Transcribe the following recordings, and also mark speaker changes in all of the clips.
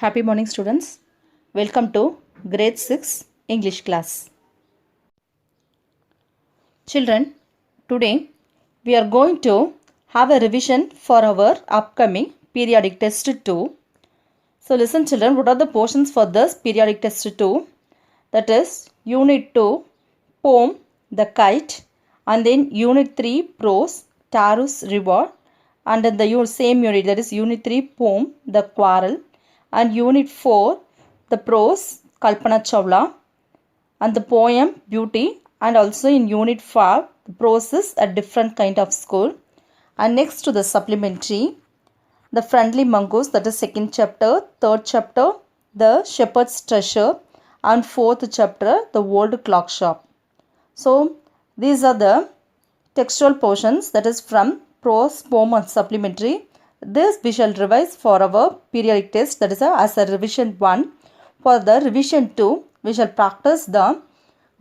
Speaker 1: Happy morning, students. Welcome to grade 6 English class. Children, today we are going to have a revision for our upcoming periodic test 2. So listen children, what are the portions for this periodic test 2? That is unit 2, poem, the kite, and then unit 3, prose, Taro's reward, and in the same unit, that is unit 3, poem, the quarrel, and unit 4, the prose, Kalpana Chawla, and the poem, beauty, and also in unit 5, the prose is a different kind of school. And next to the supplementary, the friendly mongoose, that is second chapter, third chapter, the shepherd's treasure, and fourth chapter, the old clock shop. So these are the textual portions, that is from prose, poem, and supplementary. This we shall revise for our periodic test, that is as a revision 1. For the revision 2, we shall practice the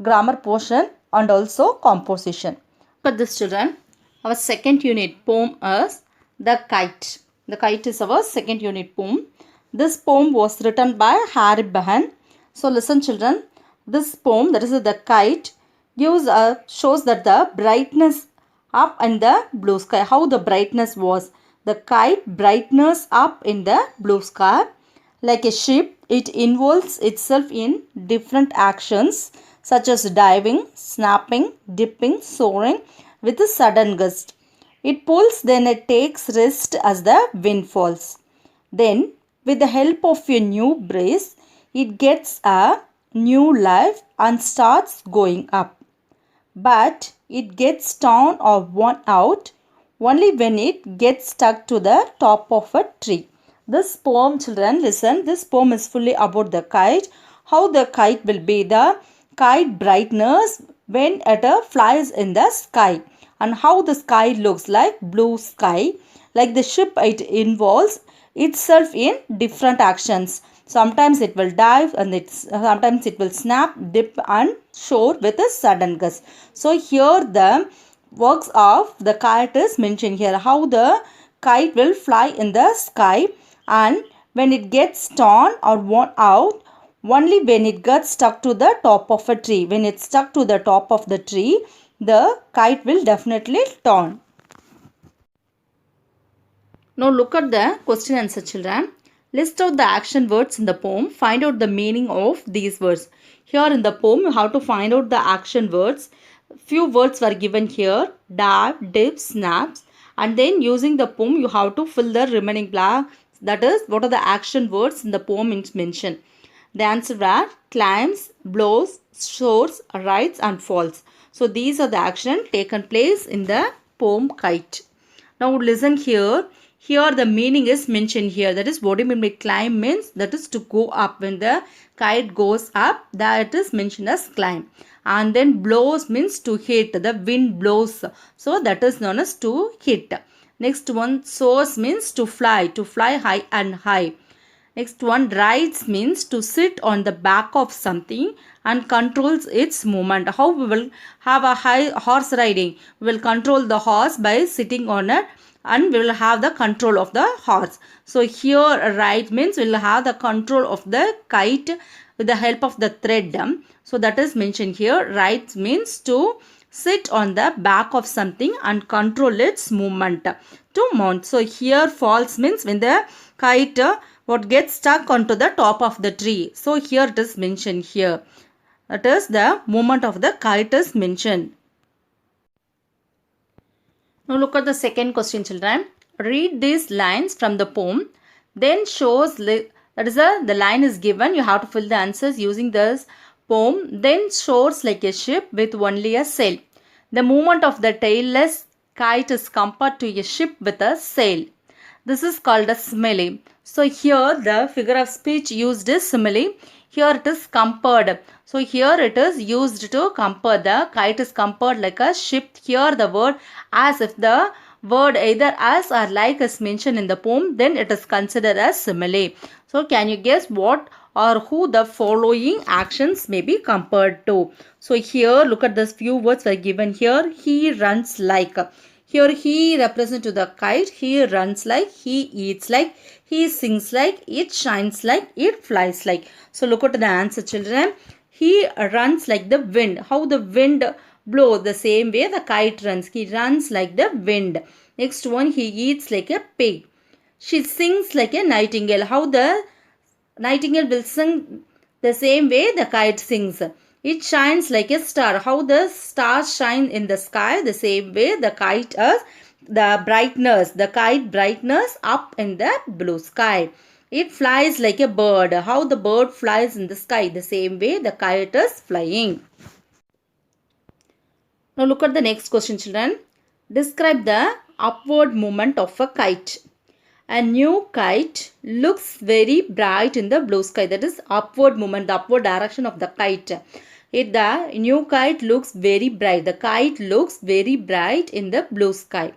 Speaker 1: grammar portion and also composition. For this children, our second unit poem is the kite. The kite is our second unit poem. This poem was written by Harry Behan. So listen children, this poem, that is the kite, shows that the brightness up in the blue sky, how the brightness was. The kite brightness up in the blue sky. Like a ship, it involves itself in different actions such as diving, snapping, dipping, soaring with a sudden gust. It pulls, then it takes rest as the wind falls. Then, with the help of a new breeze, it gets a new life and starts going up. But it gets torn or worn out only when it gets stuck to the top of a tree. This poem, children, listen, this poem is fully about the kite. How the kite will be, the kite brightness when it flies in the sky, and how the sky looks like blue sky. Like the ship, it involves itself in different actions. Sometimes it will dive, and sometimes it will snap, dip, and soar with a sudden gust. So here the works of the kite is mentioned here. How the kite will fly in the sky, and when it gets torn or worn out only when it gets stuck to the top of a tree. When it's stuck to the top of the tree, the kite will definitely torn. Now look at the question answer children. List out the action words in the poem. Find out the meaning of these words. Here in the poem, you have to find out the action words. Few words were given here. Dive, dip, snaps. And then using the poem, you have to fill the remaining blanks. That is, what are the action words in the poem mentioned. The answer were climbs, blows, soars, rides, and falls. So these are the action taken place in the poem Kite. Now listen here. Here the meaning is mentioned here. That is, what do you mean by climb means? That is to go up. When the kite goes up, that is mentioned as climb. And then blows means to hit. The wind blows. So that is known as to hit. Next one, soars means to fly high and high. Next one, rides means to sit on the back of something and controls its movement. How we will have a high horse riding? We will control the horse by sitting on it, and we will have the control of the horse. So here ride means we will have the control of the kite with the help of the thread. So that is mentioned here. Ride means to sit on the back of something and control its movement to mount. So here falls means when the kite what gets stuck onto the top of the tree. So here it is mentioned here. That is the movement of the kite is mentioned. Now look at the second question children. Read these lines from the poem. Then shows, that is the line is given. You have to fill the answers using this poem. Then soars like a ship with only a sail. The movement of the tailless kite is compared to a ship with a sail. This is called a simile. So here the figure of speech used is simile. Here it is compared. So here it is used to compare. The kite is compared like a ship. Here the word as, if the word either as or like is mentioned in the poem, then it is considered as simile. So can you guess what or who the following actions may be compared to? So here look at this few words were given here. He runs like. Here he represents to the kite. He runs like, he eats like, he sings like, it shines like, it flies like. So look at the answer, children. He runs like the wind. How the wind blows, the same way the kite runs. He runs like the wind. Next one, he eats like a pig. She sings like a nightingale. How the nightingale will sing the same way the kite sings. It shines like a star. How the stars shine in the sky, the same way the kite is the kite brightness up in the blue sky. It flies like a bird. How the bird flies in the sky, the same way the kite is flying. Now look at the next question, children. Describe the upward movement of a kite. A new kite looks very bright in the blue sky. That is upward movement, the upward direction of the kite. The new kite looks very bright. The kite looks very bright in the blue sky.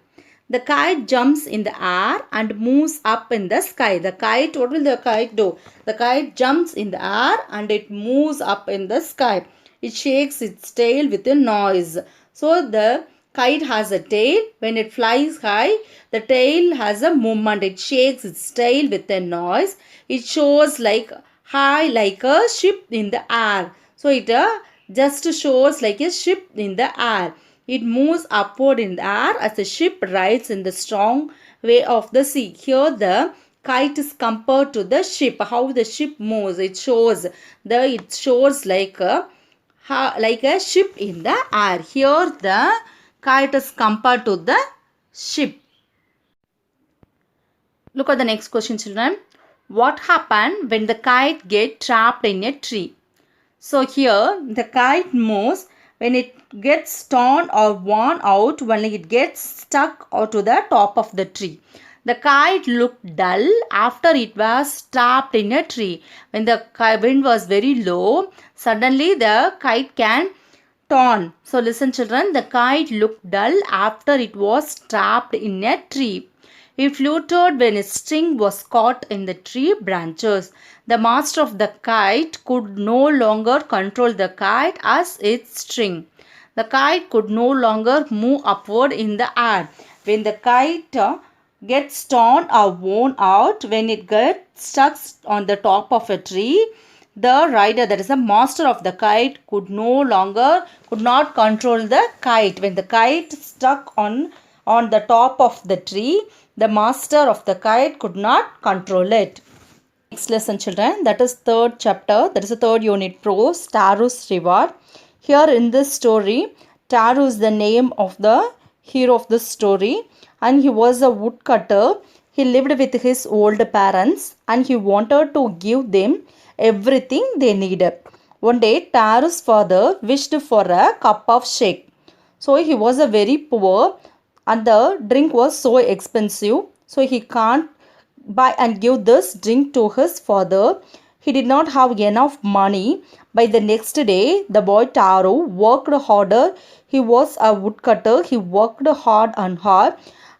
Speaker 1: The kite jumps in the air and moves up in the sky. The kite, what will the kite do? The kite jumps in the air and it moves up in the sky. It shakes its tail with a noise. So the kite has a tail. When it flies high, the tail has a movement. It shakes its tail with a noise. It shows like high like a ship in the air. So it just shows like a ship in the air. It moves upward in the air as a ship rides in the strong way of the sea. Here the kite is compared to the ship. How the ship moves, it shows like a ship in the air. Here the kite is compared to the ship. Look at the next question, children. What happened when the kite gets trapped in a tree? So here the kite moves when it gets torn or worn out, when it gets stuck or to the top of the tree. The kite looked dull after it was trapped in a tree. When the wind was very low, suddenly the kite can torn. So listen, children, the kite looked dull after it was trapped in a tree. It floated when its string was caught in the tree branches. The master of the kite could no longer control the kite as its string. The kite could no longer move upward in the air. When the kite gets torn or worn out, when it gets stuck on the top of a tree, the rider, that is the master of the kite, could not control the kite. When the kite stuck on the top of the tree, the master of the kite could not control it. Next lesson, children, that is third chapter, that is the third unit, prose, Taro's reward. Here in this story, Taro is the name of the hero of the story, and he was a woodcutter. He lived with his old parents and he wanted to give them everything they needed. One day, Taro's father wished for a cup of shake. So he was a very poor and the drink was so expensive. So he can't buy and give this drink to his father. He did not have enough money. By the next day, the boy Taro worked harder. He was a woodcutter. He worked hard and hard,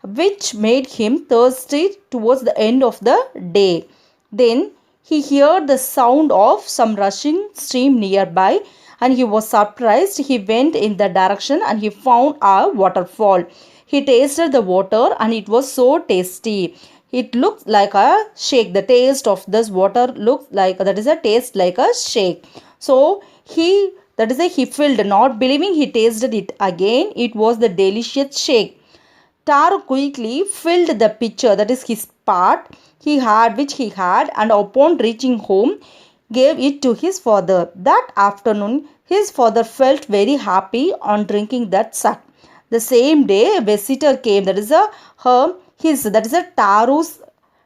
Speaker 1: which made him thirsty towards the end of the day. Then he heard the sound of some rushing stream nearby and he was surprised. He went in the direction and he found a waterfall. He tasted the water and it was so tasty. It looked like a shake. The taste of this water looked like, that is a taste like a shake. So he filled, not believing, he tasted it again. It was the delicious shake. Taro quickly filled the pitcher, that is his part which he had, and upon reaching home gave it to his father. That afternoon his father felt very happy on drinking that sack. The same day a visitor came, that is a Taro's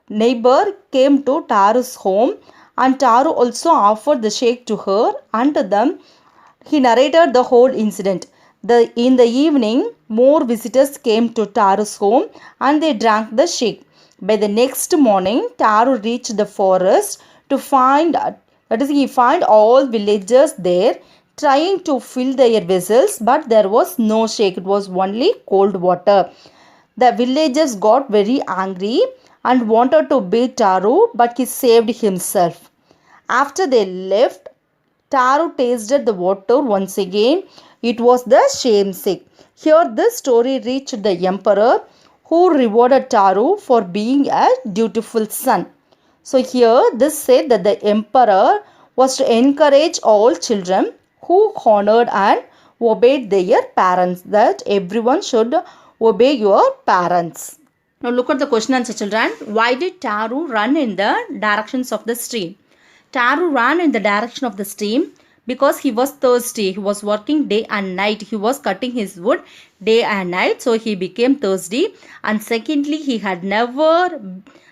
Speaker 1: neighbor came to Taro's home, and Taro also offered the shake to her, and to them he narrated the whole incident. In the evening, more visitors came to Taro's home and they drank the shake. By the next morning, Taro reached the forest to find, he found all villagers there trying to fill their vessels, but there was no shake. It was only cold water. The villagers got very angry and wanted to beat Taro, but he saved himself. After they left, Taro tasted the water once again. It was the shamesake. Here this story reached the emperor, who rewarded Taro for being a dutiful son. So here this said that the emperor was to encourage all children who honored and obeyed their parents, that everyone should obey your parents. Now look at the question answer, children. Why did Taro run in the directions of the stream? Taro ran in the direction of the stream because he was thirsty. He was working day and night. He was cutting his wood day and night. So he became thirsty. And secondly, he had never,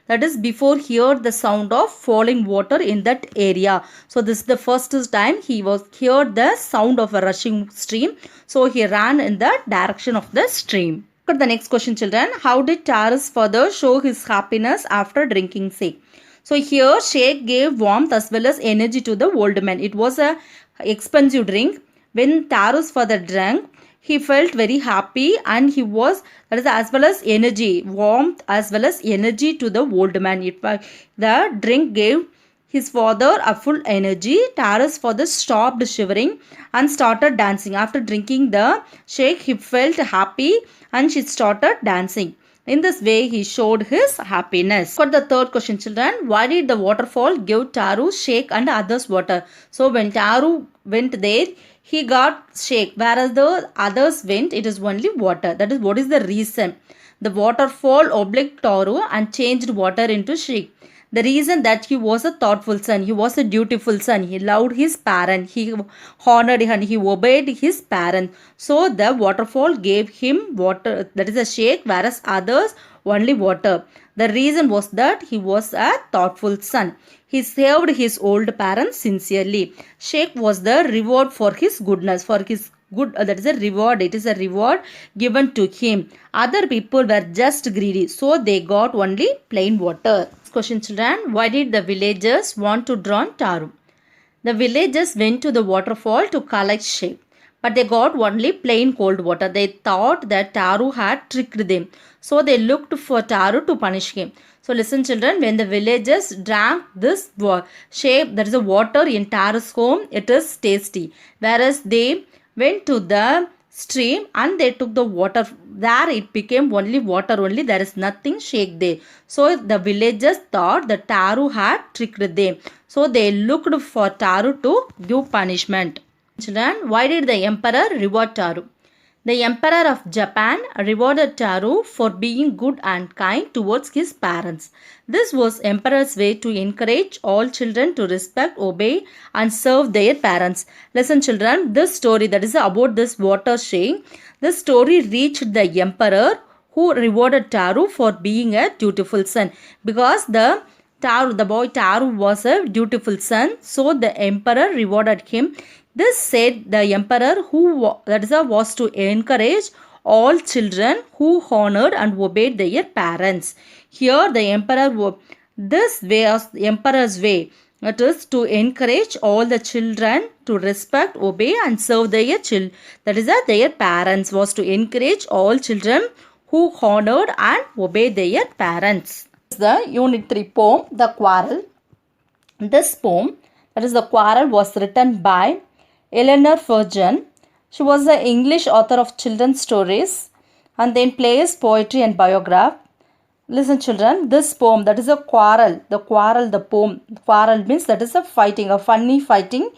Speaker 1: that is before, heard the sound of falling water in that area. So this is the first time he was heard the sound of a rushing stream. So he ran in the direction of the stream. Look at the next question, children. How did Taro's father show his happiness after drinking shake? So here shake gave warmth as well as energy to the old man. It was a expensive drink. When Taro's father drank, he felt very happy, and he was, that is, as well as energy, warmth as well as energy to the old man. The drink gave his father a full energy. Taro's father stopped shivering and started dancing. After drinking the shake, he felt happy and she started dancing. In this way, he showed his happiness. For the third question, children, why did the waterfall give Taro shake and others water? So when Taro went there, he got shake, whereas the others went, it is only water. That is, what is the reason? The waterfall obliged Taro and changed water into shake. The reason that he was a thoughtful son, he was a dutiful son, he loved his parent, he honored and he obeyed his parent. So the waterfall gave him water, that is a shake, whereas others only water. The reason was that he was a thoughtful son. He served his old parents sincerely. Shake was the reward for his goodness, for his good, that is a reward. It is a reward given to him. Other people were just greedy, so they got only plain water. Question, children. Why did the villagers want to drown Taro? The villagers went to the waterfall to collect shake, but they got only plain cold water. They thought that Taro had tricked them, so they looked for Taro to punish him. So listen, children, when the villagers drank this shake, that is the water in Taro's home, it is tasty. Whereas they went to the stream and they took the water, there it became only water only, there is nothing shake there. So the villagers thought that Taro had tricked them, so they looked for Taro to give punishment. Children, why did the emperor reward Taro? The emperor of Japan rewarded Taro for being good and kind towards his parents. This was emperor's way to encourage all children to respect, obey and serve their parents. Listen, children, this story, that is about this water shake, this story reached the emperor, who rewarded Taro for being a dutiful son, because the boy Taro was a dutiful son, so the emperor rewarded him. This said the emperor, was to encourage all children who honored and obeyed their parents. Here the emperor, this way was the emperor's way. It is to encourage all the children to respect, obey and serve their children. That is their parents, was to encourage all children who honored and obeyed their parents. The Unit 3 poem, The Quarrel. This poem, that is The Quarrel, was written by Eleanor Ferguson. She was an English author of children's stories and then plays, poetry and biograph. Listen, children, this poem, that is a quarrel. The quarrel, the poem. Quarrel means that is a fighting, a funny fighting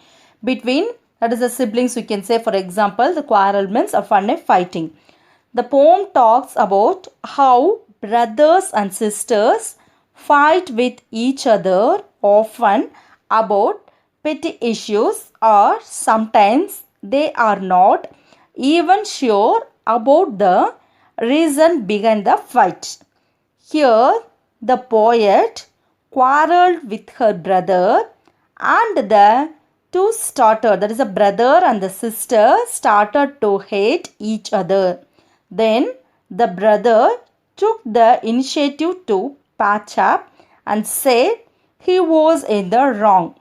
Speaker 1: between, that is the siblings, we can say. For example, the quarrel means a funny fighting. The poem talks about how brothers and sisters fight with each other, often about petty issues, or sometimes they are not even sure about the reason behind the fight. Here, the poet quarreled with her brother, and the two started, that is a brother and the sister, started to hate each other. Then the brother took the initiative to patch up and said he was in the wrong,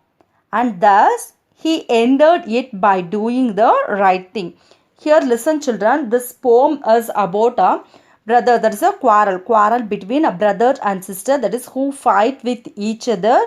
Speaker 1: and thus he ended it by doing the right thing. Here, listen, children, this poem is about a brother, that is a quarrel between a brother and sister, that is who fight with each other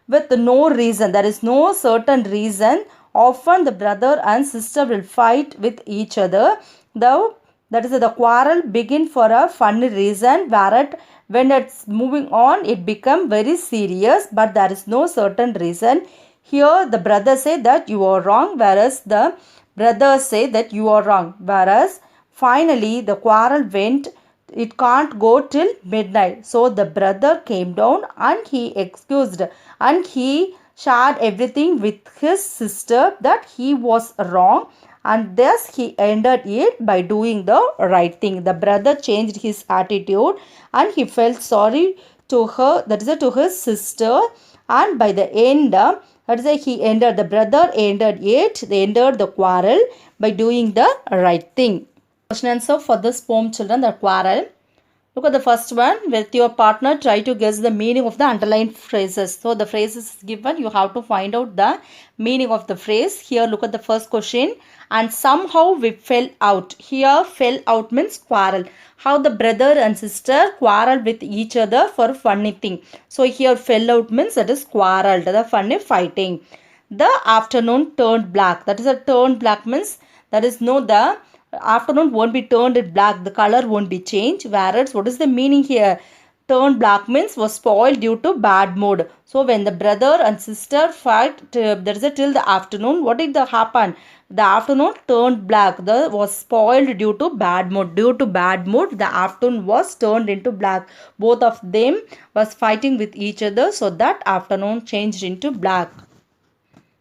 Speaker 1: with no reason. There is no certain reason Often the brother and sister will fight with each other. The quarrel begin for a funny reason, whereas when it's moving on, it become very serious, but there is no certain reason. Here the brother say that you are wrong, whereas the brothers say that you are wrong. Whereas finally the quarrel went, it can't go till midnight. So the brother came down and he excused and he shared everything with his sister that he was wrong, and thus he ended it by doing the right thing. The brother changed his attitude and he felt sorry to her, that is to his sister, and by the end, that is he ended, the brother ended it, they ended the quarrel by doing the right thing. Question answer for this poem, children, the quarrel. Look at the first one. With your partner, try to guess the meaning of the underlined phrases. So the phrases is given. You have to find out the meaning of the phrase. Here, look at the first question. And somehow we fell out. Here, fell out means quarrel. How the brother and sister quarrel with each other for funny thing. So here, fell out means that is quarreled. The funny fighting. The afternoon turned black. That is a turned black means that is no the afternoon won't be turned it black, the color won't be changed. Whereas what is the meaning here? Turned black means was spoiled due to bad mood. So when the brother and sister fight, there is a till the afternoon, what did happen? The afternoon turned black, the was spoiled due to bad mood. Due to bad mood, the afternoon was turned into black. Both of them was fighting with each other, so that afternoon changed into black.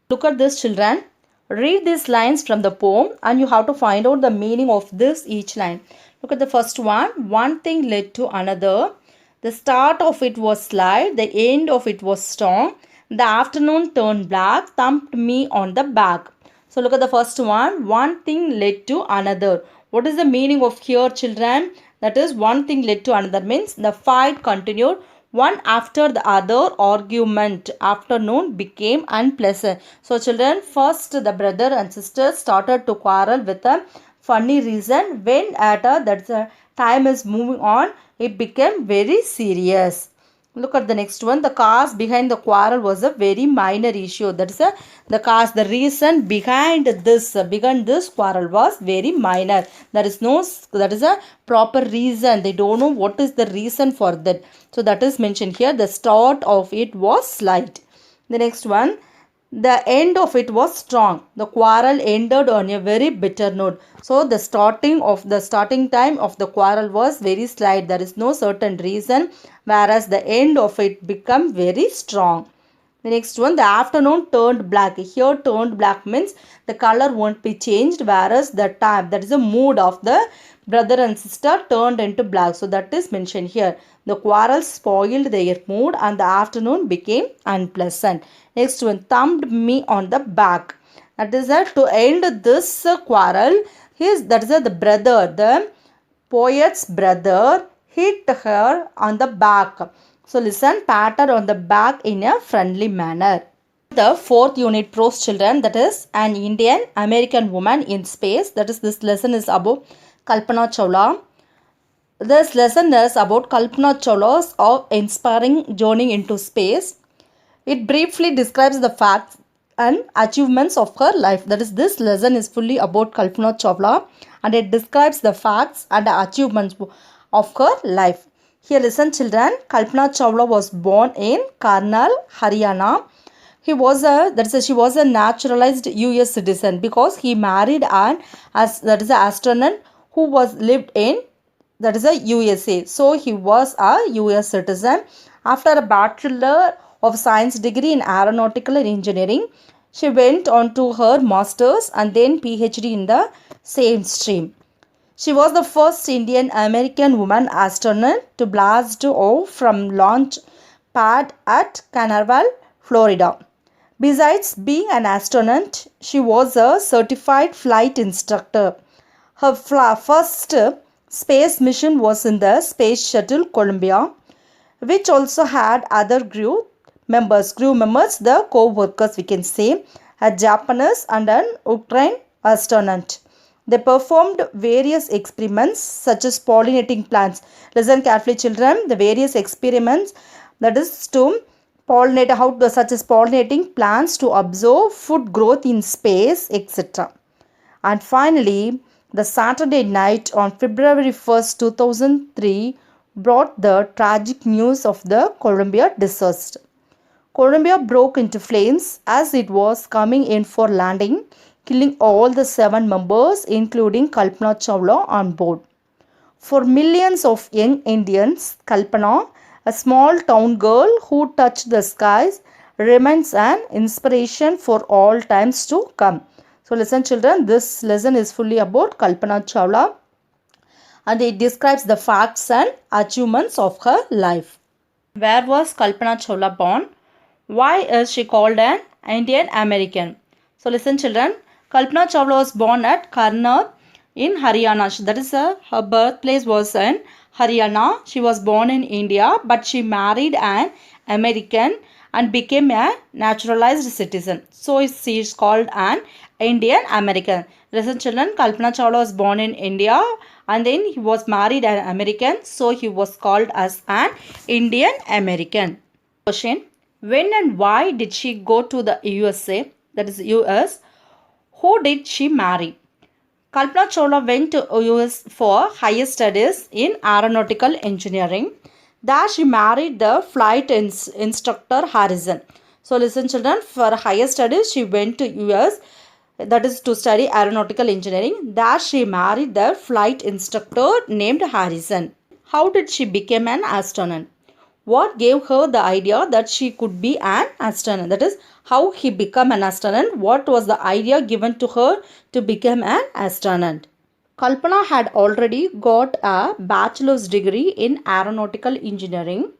Speaker 1: Look at this, children. Read these lines from the poem and you have to find out the meaning of this each line. Look at the first one. One thing led to another. The start of it was slight. The end of it was strong. The afternoon turned black. Thumped me on the back. So look at the first one. One thing led to another. What is the meaning of here, children? That is, one thing led to another means the fight continued. One after the other argument afternoon became unpleasant. So children, first the brother and sister started to quarrel with a funny reason. When that time is moving on, it became very serious. Look at the next one. The cause behind the quarrel was a very minor issue. That is the reason behind this quarrel was very minor. That is a proper reason. They don't know what is the reason for that. So that is mentioned here. The start of it was slight. The next one. The end of it was strong. The quarrel ended on a very bitter note. So the starting time of the quarrel was very slight. There is no certain reason, whereas the end of it became very strong. The next one, the afternoon turned black. Here turned black means the color won't be changed, whereas the time, that is the mood of the brother and sister, turned into black. So that is mentioned here. The quarrel spoiled their mood and the afternoon became unpleasant. Next one, thumped me on the back. That is to end this quarrel, the brother, the poet's brother hit her on the back. So listen, pat her on the back in a friendly manner. The fourth unit, prose, children, that is an Indian American woman in space. That is, this lesson is about Kalpana Chawla. This lesson is about Kalpana Chawla's inspiring journey into space. It briefly describes the facts and achievements of her life. That is, this lesson is fully about Kalpana Chawla and it describes the facts and the achievements of her life. Here listen, children. Kalpana Chawla was born in Karnal, Haryana. She was a naturalized US citizen because he married an astronaut who lived in USA. So he was a US citizen. After a Bachelor of Science degree in Aeronautical Engineering, she went on to her master's and then PhD in the same stream. She was the first Indian American woman astronaut to blast off from launch pad at Canaveral, Florida. Besides being an astronaut, she was a certified flight instructor. Her first space mission was in the Space Shuttle Columbia, which also had other crew members, the co-workers we can say, a Japanese and an Ukrainian astronaut. They performed various experiments such as pollinating plants. Listen carefully, children. The various experiments, that is to pollinator, such as pollinating plants to observe food growth in space, etc. And finally, the Saturday night on February 1st, 2003 brought the tragic news of the Columbia disaster. Columbia broke into flames as it was coming in for landing, killing all the 7 members, including Kalpana Chawla, on board. For millions of young Indians, Kalpana, a small town girl who touched the skies, remains an inspiration for all times to come. So listen children, this lesson is fully about Kalpana Chawla and it describes the facts and achievements of her life. Where was Kalpana Chawla born? Why is she called an Indian American? So listen children, Kalpana Chawla was born at Karnar in Haryana. That is her birthplace was in Haryana. She was born in India but she married an American and became a naturalized citizen. So she is called an Indian American. Listen children, Kalpana Chawla was born in India and then he was married an American. So he was called as an Indian American. Question. When and why did she go to the USA, that is US? Who did she marry? Kalpana Chawla went to US for higher studies in aeronautical engineering. There she married the flight instructor Harrison. So listen children, for higher studies she went to US, that is to study aeronautical engineering. There she married the flight instructor named Harrison. How did she become an astronaut? What gave her the idea that she could be an astronaut? That is, how he became an astronaut. What was the idea given to her to become an astronaut? Kalpana had already got a bachelor's degree in aeronautical engineering.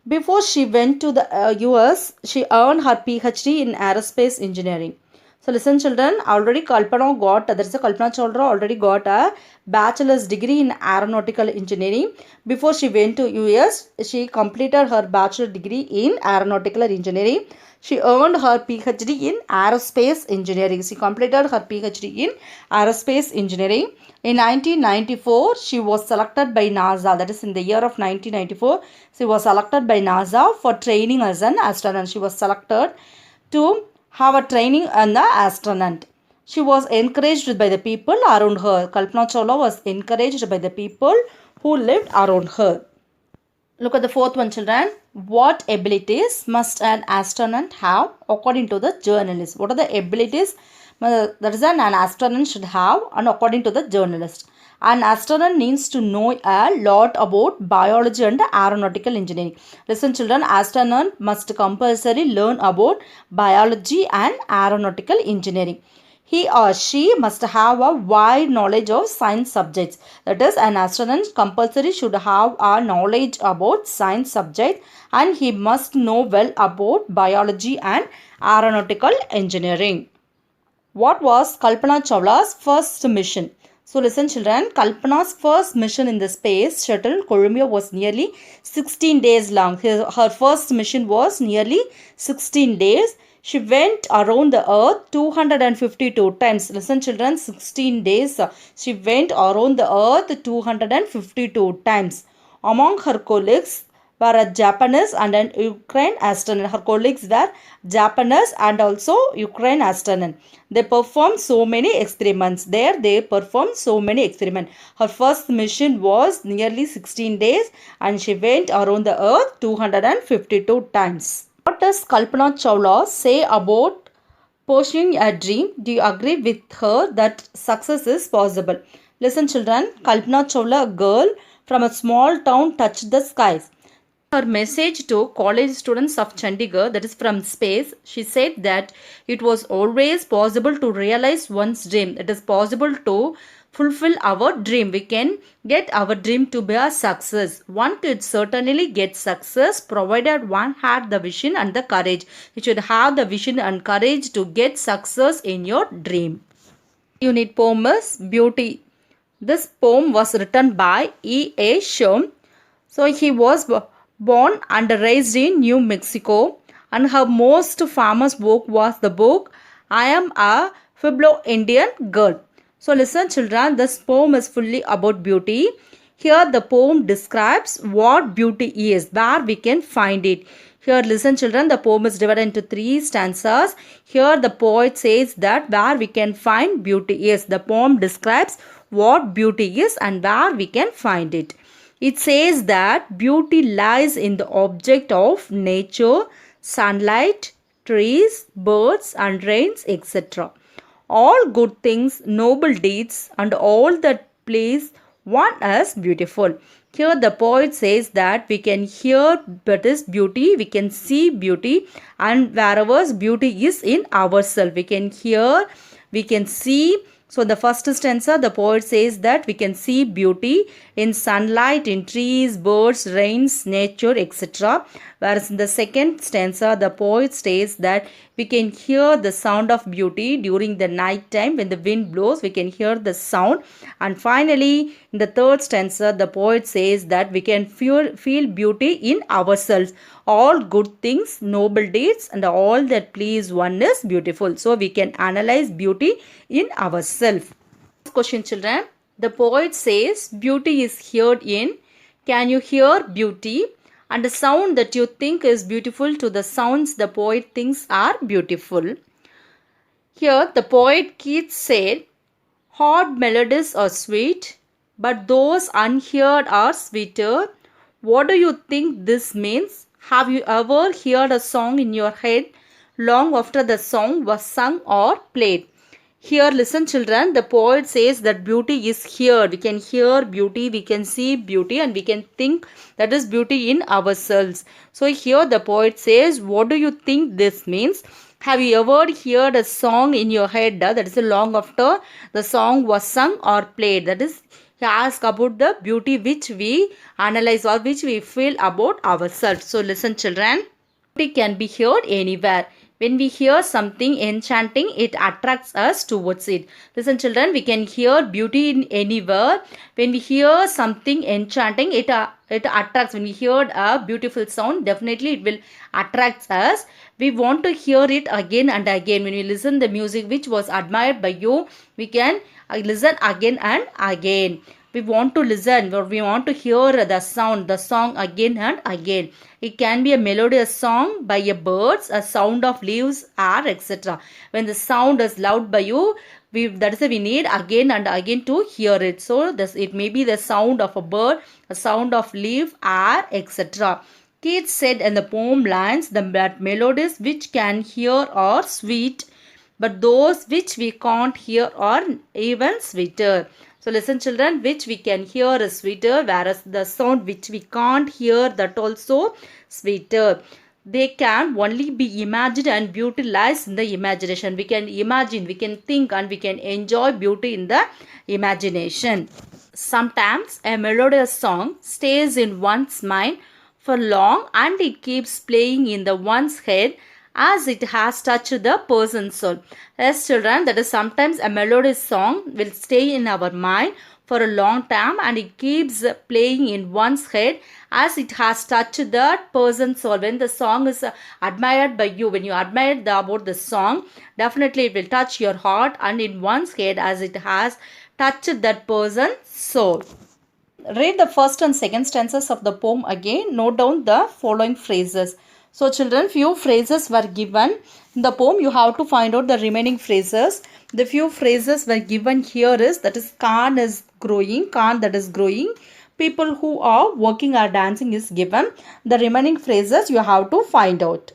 Speaker 1: Before she went to the US, she earned her PhD in aerospace engineering. So listen children, already Kalpana Chawla already got a bachelor's degree in aeronautical engineering. Before she went to US, she completed her bachelor degree in aeronautical engineering. She earned her PhD in aerospace engineering. She completed her PhD in aerospace engineering. In 1994, she was selected by NASA. That is in the year of 1994, she was selected by NASA for training as an astronaut. She was selected to have a training as the astronaut. She was encouraged by the people around her. Kalpana Chawla was encouraged by the people who lived around her. Look at the fourth one children. What abilities must an astronaut have according to the journalist? What are the abilities that is an astronaut should have and according to the journalist? An astronaut needs to know a lot about biology and aeronautical engineering. Listen children, astronaut must compulsory learn about biology and aeronautical engineering. He or she must have a wide knowledge of science subjects. That is, an astronaut compulsory should have a knowledge about science subjects and he must know well about biology and aeronautical engineering. What was Kalpana Chawla's first mission? So listen children, Kalpana's first mission in the space shuttle Columbia was nearly 16 days long. Her first mission was nearly 16 days. She went around the earth 252 times. Listen children, 16 days. She went around the earth 252 times. Among her colleagues were a Japanese and an Ukraine astronaut. Her colleagues were Japanese and also Ukraine astronaut. They performed so many experiments. They performed so many experiments. Her first mission was nearly 16 days and she went around the earth 252 times. What does Kalpana Chawla say about pursuing a dream? Do you agree with her that success is possible? Listen children, Kalpana Chawla, a girl from a small town, touched the skies. Her message to college students of Chandigarh, that is from space, she said that it was always possible to realize one's dream. It is possible to fulfill our dream. We can get our dream to be a success. One could certainly get success provided one had the vision and the courage. You should have the vision and courage to get success in your dream. Unit poem is Beauty. This poem was written by E.A. Sherm. So he was born and raised in New Mexico and her most famous book was the book I Am a Pueblo Indian Girl. So listen children, this poem is fully about beauty. Here the poem describes what beauty is, where we can find it. Here listen children, the poem is divided into 3 stanzas. Here the poet says that where we can find beauty is. The poem describes what beauty is and where we can find it. It says that beauty lies in the object of nature, sunlight, trees, birds and rains, etc. All good things, noble deeds and all that please one is beautiful. Here the poet says that we can hear what is beauty, we can see beauty, and wherever beauty is in ourselves, we can hear, we can see. So the first stanza, the poet says that we can see beauty in sunlight, in trees, birds, rains, nature, etc. Whereas in the second stanza, the poet says that we can hear the sound of beauty during the night time when the wind blows, we can hear the sound. And finally, in the third stanza, the poet says that we can feel beauty in ourselves. All good things, noble deeds and all that please one is beautiful. So we can analyze beauty in ourselves. Question children. The poet says beauty is heard in. Can you hear beauty? And the sound that you think is beautiful to the sounds the poet thinks are beautiful. Here the poet Keats said, hard melodies are sweet, but those unheard are sweeter. What do you think this means? Have you ever heard a song in your head long after the song was sung or played? Here listen children, the poet says that beauty is here. We can hear beauty, we can see beauty and we can think that is beauty in ourselves. So here the poet says, what do you think this means? Have you ever heard a song in your head that is long after the song was sung or played? That is, he asks about the beauty which we analyze or which we feel about ourselves. So listen children, beauty can be heard anywhere. When we hear something enchanting, it attracts us towards it. Listen children, we can hear beauty in anywhere. When we hear something enchanting, it attracts. When we hear a beautiful sound, definitely it will attract us. We want to hear it again and again. When we listen the music which was admired by you, we can listen again and again. We want to listen or we want to hear the sound, the song again and again. It can be a melodious song by a birds, a sound of leaves, air, etc. When the sound is loud by you, that is why we need again and again to hear it. So it may be the sound of a bird, a sound of leaf, air, etc. Keats said in the poem lines that melodies which can hear are sweet, but those which we can't hear are even sweeter. So listen children, which we can hear is sweeter, whereas the sound which we can't hear, that also sweeter. They can only be imagined and beauty lies in the imagination. We can imagine, we can think and we can enjoy beauty in the imagination. Sometimes a melodious song stays in one's mind for long and it keeps playing in the one's head as it has touched the person's soul. Yes children, that is sometimes a melodious song will stay in our mind for a long time and it keeps playing in one's head as it has touched that person's soul. When the song is admired by you, when you admire about the song, definitely it will touch your heart and in one's head as it has touched that person's soul. Read the first and second stanzas of the poem again. Note down the following phrases. So children, few phrases were given in the poem. You have to find out the remaining phrases. The few phrases were given here is, that is corn is growing, corn that is growing. People who are working or dancing is given. The remaining phrases you have to find out.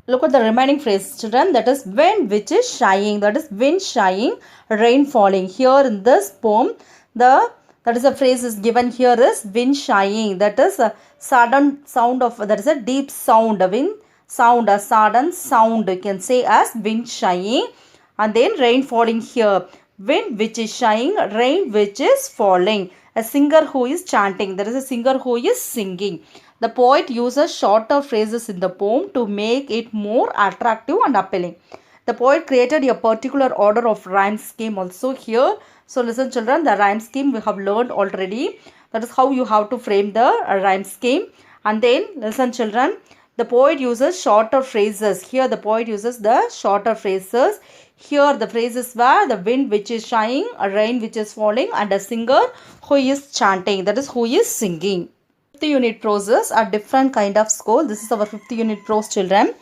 Speaker 1: Look at the remaining phrase children, that is wind which is shying, that is wind shying, rain falling. Here in this poem, that is a phrase is given here is wind shying, that is a sudden sound of, that is a deep sound, a wind sound, a sudden sound, you can say as wind shying. And then rain falling here, wind which is shying, rain which is falling. A singer who is chanting, there is a singer who is singing. The poet uses shorter phrases in the poem to make it more attractive and appealing. The poet created a particular order of rhyme scheme also here. So listen children, the rhyme scheme we have learned already. That is how you have to frame the rhyme scheme. And then listen children, The poet uses shorter phrases. Here the poet uses the shorter phrases. Here the phrases were the wind which is shining, a rain which is falling, and a singer who is chanting. That is, who is singing. Fifth unit proses are different kind of school. This is our fifth unit prose, children.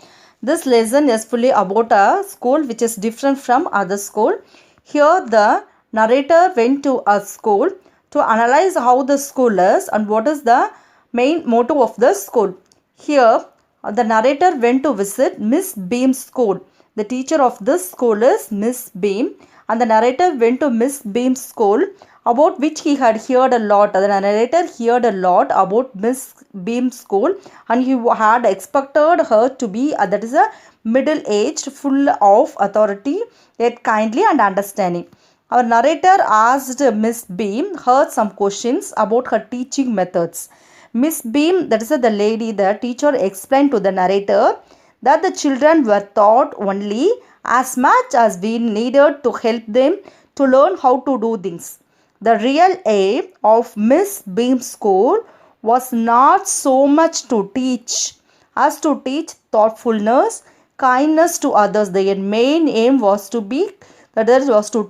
Speaker 1: This lesson is fully about a school which is different from other school. Here the narrator went to a school to analyze how the school is and what is the main motto of the school. Here the narrator went to visit Miss Beam's school. The teacher of this school is Miss Beam, and the narrator went to Miss Beam's school, about which he had heard a lot. The narrator heard a lot about Miss Beam's school, and he had expected her to be that is a middle-aged, full of authority, yet kindly and understanding. Our narrator asked Miss Beam her some questions about her teaching methods. Miss Beam, that is the lady, the teacher, explained to the narrator that the children were taught only as much as we needed to help them to learn how to do things. The real aim of Miss Beam's school was not so much to teach as to teach thoughtfulness, kindness to others. Their main aim was to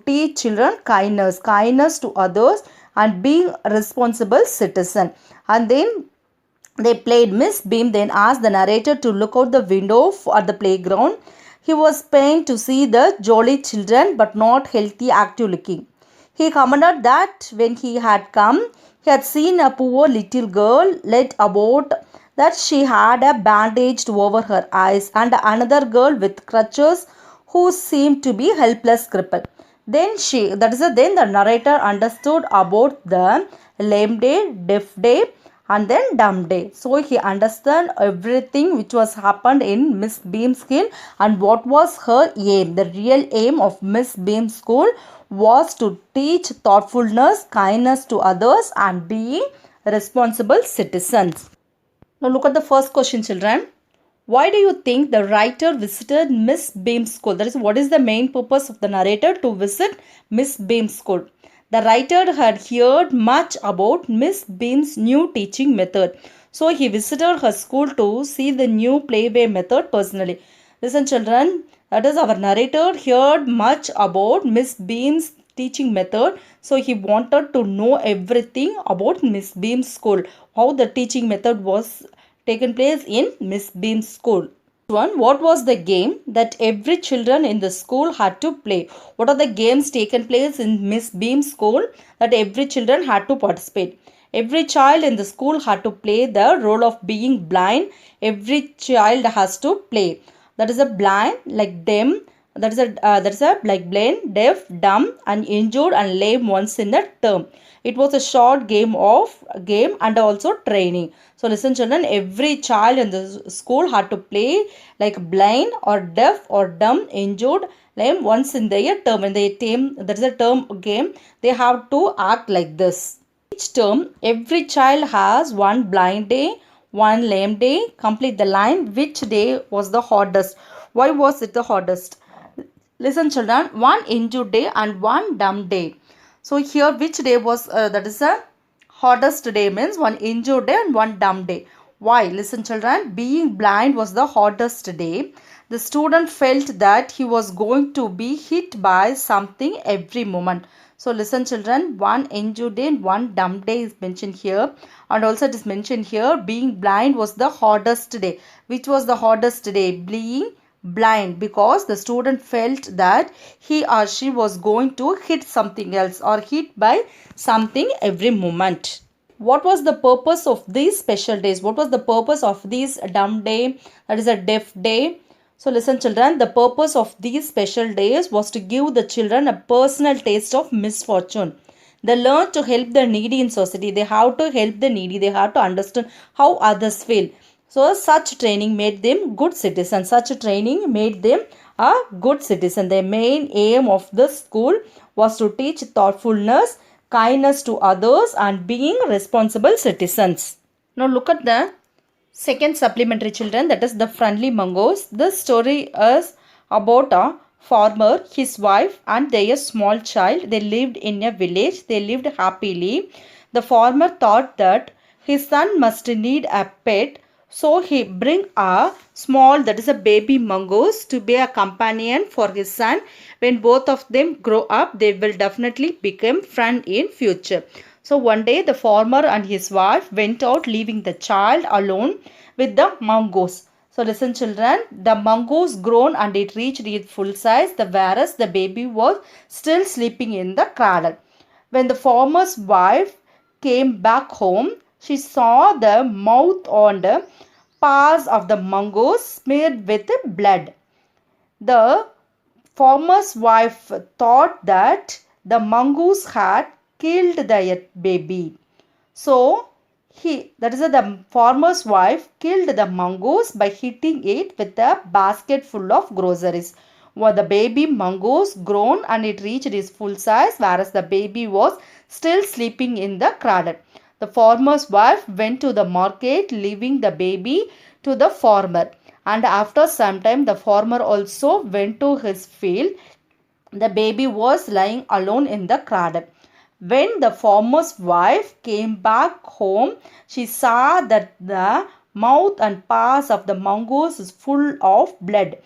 Speaker 1: teach children kindness to others, and being a responsible citizen. And then they played. Miss Beam then asked the narrator to look out the window at the playground. He was pained to see the jolly children but not healthy, active looking. He commented that when he had come, he had seen a poor little girl led about, that she had a bandage over her eyes, and another girl with crutches who seemed to be helpless crippled. Then the narrator understood about the lame day, deaf day, and then dumb day. So he understood everything which was happened in Miss Beam's school and what was her aim. The real aim of Miss Beam's school was to teach thoughtfulness, kindness to others, and being responsible citizens. Now look at the first question, children. Why do you think the writer visited Miss Beam's school? That is, what is the main purpose of the narrator to visit Miss Beam's school? The writer had heard much about Miss Beam's new teaching method. So he visited her school to see the new playway method personally. Listen, children, that is, our narrator heard much about Miss Beam's teaching method. So he wanted to know everything about Miss Beam's school, how the teaching method was taken place in Miss Beam's school. What was the game that every children in the school had to play? What are the games taken place in Miss Beam's school that every children had to participate? Every child in the school had to play the role of being blind. Every child has to play. That is a blind, like them. That is a like blind, deaf, dumb, and injured and lame once in a term. It was a short game and also training. So listen, children, every child in the school had to play like blind or deaf or dumb, injured, lame once in their term. In the term, that is a term game, they have to act like this. Each term, every child has one blind day, one lame day. Complete the line. Which day was the hardest? Why was it the hardest? Listen, children, one injured day and one dumb day. So here, which day was that is a hardest day, means one injured day and one dumb day. Why? Listen, children, being blind was the hardest day. The student felt that he was going to be hit by something every moment. So listen, children, one injured day and one dumb day is mentioned here. And also it is mentioned here, being blind was the hardest day. Which was the hardest day? Being blind, because the student felt that he or she was going to hit something else or hit by something every moment. What was the purpose of these special days? What was the purpose of these dumb day, that is a deaf day? So listen, children, the purpose of these special days was to give the children a personal taste of misfortune. They learn to help the needy in society. They have to help the needy. They have to understand how others feel. So such training made them good citizens. Such training made them a good citizen. The main aim of the school was to teach thoughtfulness, kindness to others, and being responsible citizens. Now look at the second supplementary, children, that is the friendly mongoose. This story is about a farmer, his wife, and their small child. They lived in a village. They lived happily. The farmer thought that his son must need a pet. So he bring a small, that is a baby mongoose, to be a companion for his son. When both of them grow up, they will definitely become friends in future. So one day the farmer and his wife went out, leaving the child alone with the mongoose. So listen children, the mongoose grown and it reached its full size, whereas the baby was still sleeping in the cradle. When the farmer's wife came back home, she saw the mouth and the paws of the mongoose smeared with blood. The farmer's wife thought that the mongoose had killed the baby. So, the farmer's wife killed the mongoose by hitting it with a basket full of groceries. While the baby mongoose grown and it reached its full size, whereas the baby was still sleeping in the cradle. The farmer's wife went to the market, leaving the baby to the farmer. And after some time, the farmer also went to his field. The baby was lying alone in the cradle. When the farmer's wife came back home, she saw that the mouth and paws of the mongoose is full of blood.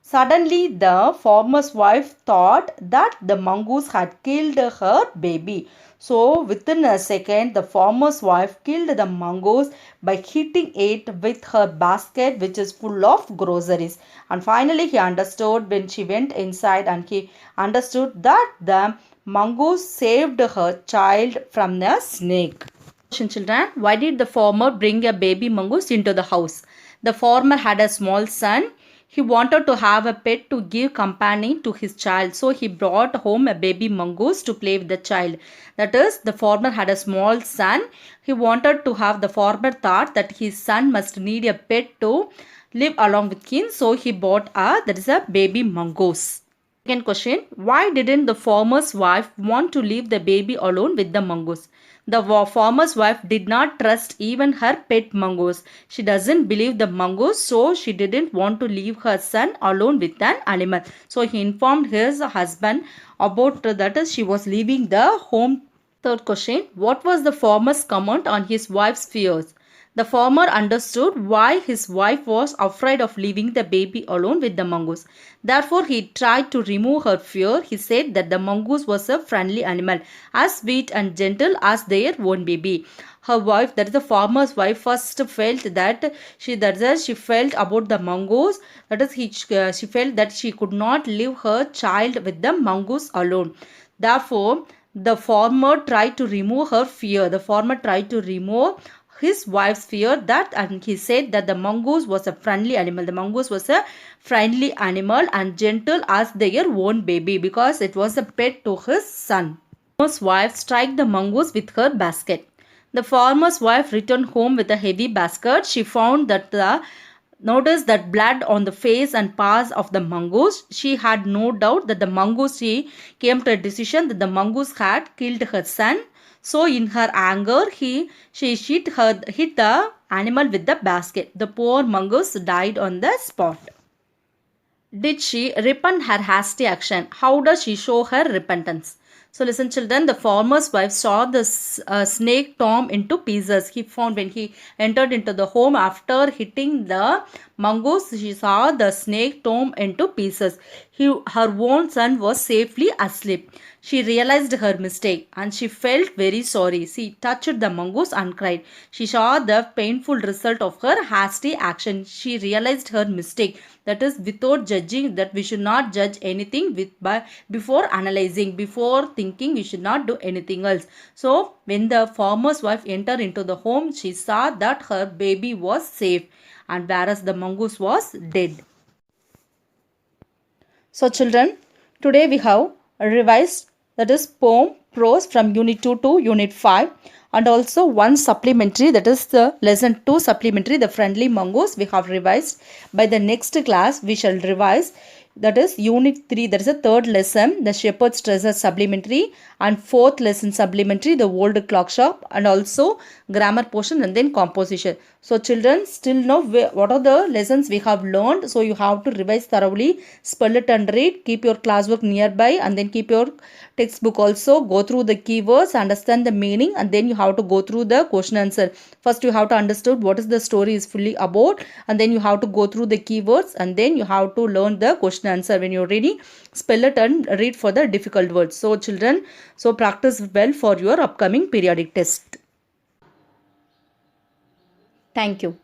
Speaker 1: Suddenly, the farmer's wife thought that the mongoose had killed her baby. So, within a second, the farmer's wife killed the mongoose by hitting it with her basket, which is full of groceries. And finally, he understood when she went inside, and he understood that the mongoose saved her child from the snake. Children, why did the farmer bring a baby mongoose into the house? The farmer had a small son. He wanted to have a pet to give company to his child. So he brought home a baby mongoose to play with the child. That is, the farmer had a small son. The farmer thought that his son must need a pet to live along with him. So he bought a baby mongoose. Second question, why didn't the farmer's wife want to leave the baby alone with the mongoose? The farmer's wife did not trust even her pet mongoose. She doesn't believe the mongoose, so she didn't want to leave her son alone with an animal. So he informed his husband about that she was leaving the home. Third question, what was the farmer's comment on his wife's fears? The farmer understood why his wife was afraid of leaving the baby alone with the mongoose. Therefore, he tried to remove her fear. He said that the mongoose was a friendly animal, as sweet and gentle as their own baby. Her wife, that is the farmer's wife, first felt that she felt about the mongoose. She felt that she could not leave her child with the mongoose alone. Therefore, the farmer tried to remove her fear. The farmer tried to remove his wife's fear, and he said that the mongoose was a friendly animal. The mongoose was a friendly animal and gentle as their own baby, because it was a pet to his son. The farmer's wife struck the mongoose with her basket. The farmer's wife returned home with a heavy basket. She found that noticed that blood on the face and paws of the mongoose. She had no doubt that the mongoose, she came to a decision that the mongoose had killed her son. So in her anger, she hit the animal with the basket. The poor mongoose died on the spot. Did she repent her hasty action? How does she show her repentance? So listen children, the farmer's wife saw the snake torn into pieces. He found when he entered into the home after hitting the mongoose, she saw the snake torn into pieces. Her own son was safely asleep. She realized her mistake and she felt very sorry. She touched the mongoose and cried. She saw the painful result of her hasty action. She realized her mistake. That is, without judging, that we should not judge anything before analyzing, before thinking, we should not do anything else. So when the farmer's wife entered into the home, she saw that her baby was safe, and whereas the mongoose was dead. So children, today we have revised, that is poem prose from unit 2 to unit 5, and also one supplementary, that is the lesson 2 supplementary, the friendly mongoose, we have revised. By the next class we shall revise, that is unit 3, that is the third lesson, the shepherd's treasure supplementary, and fourth lesson supplementary, the old clock shop, and also grammar portion and then composition. So children, still know what are the lessons we have learned. So you have to revise thoroughly, spell it and read, keep your classwork nearby, and then keep your textbook also, go through the keywords, understand the meaning, and then you have to go through the question answer. First you have to understand what is the story is fully about, and then you have to go through the keywords, and then you have to learn the question answer. When you're ready, spell it and read for the difficult words. So children, so practice well for your upcoming periodic test. Thank you.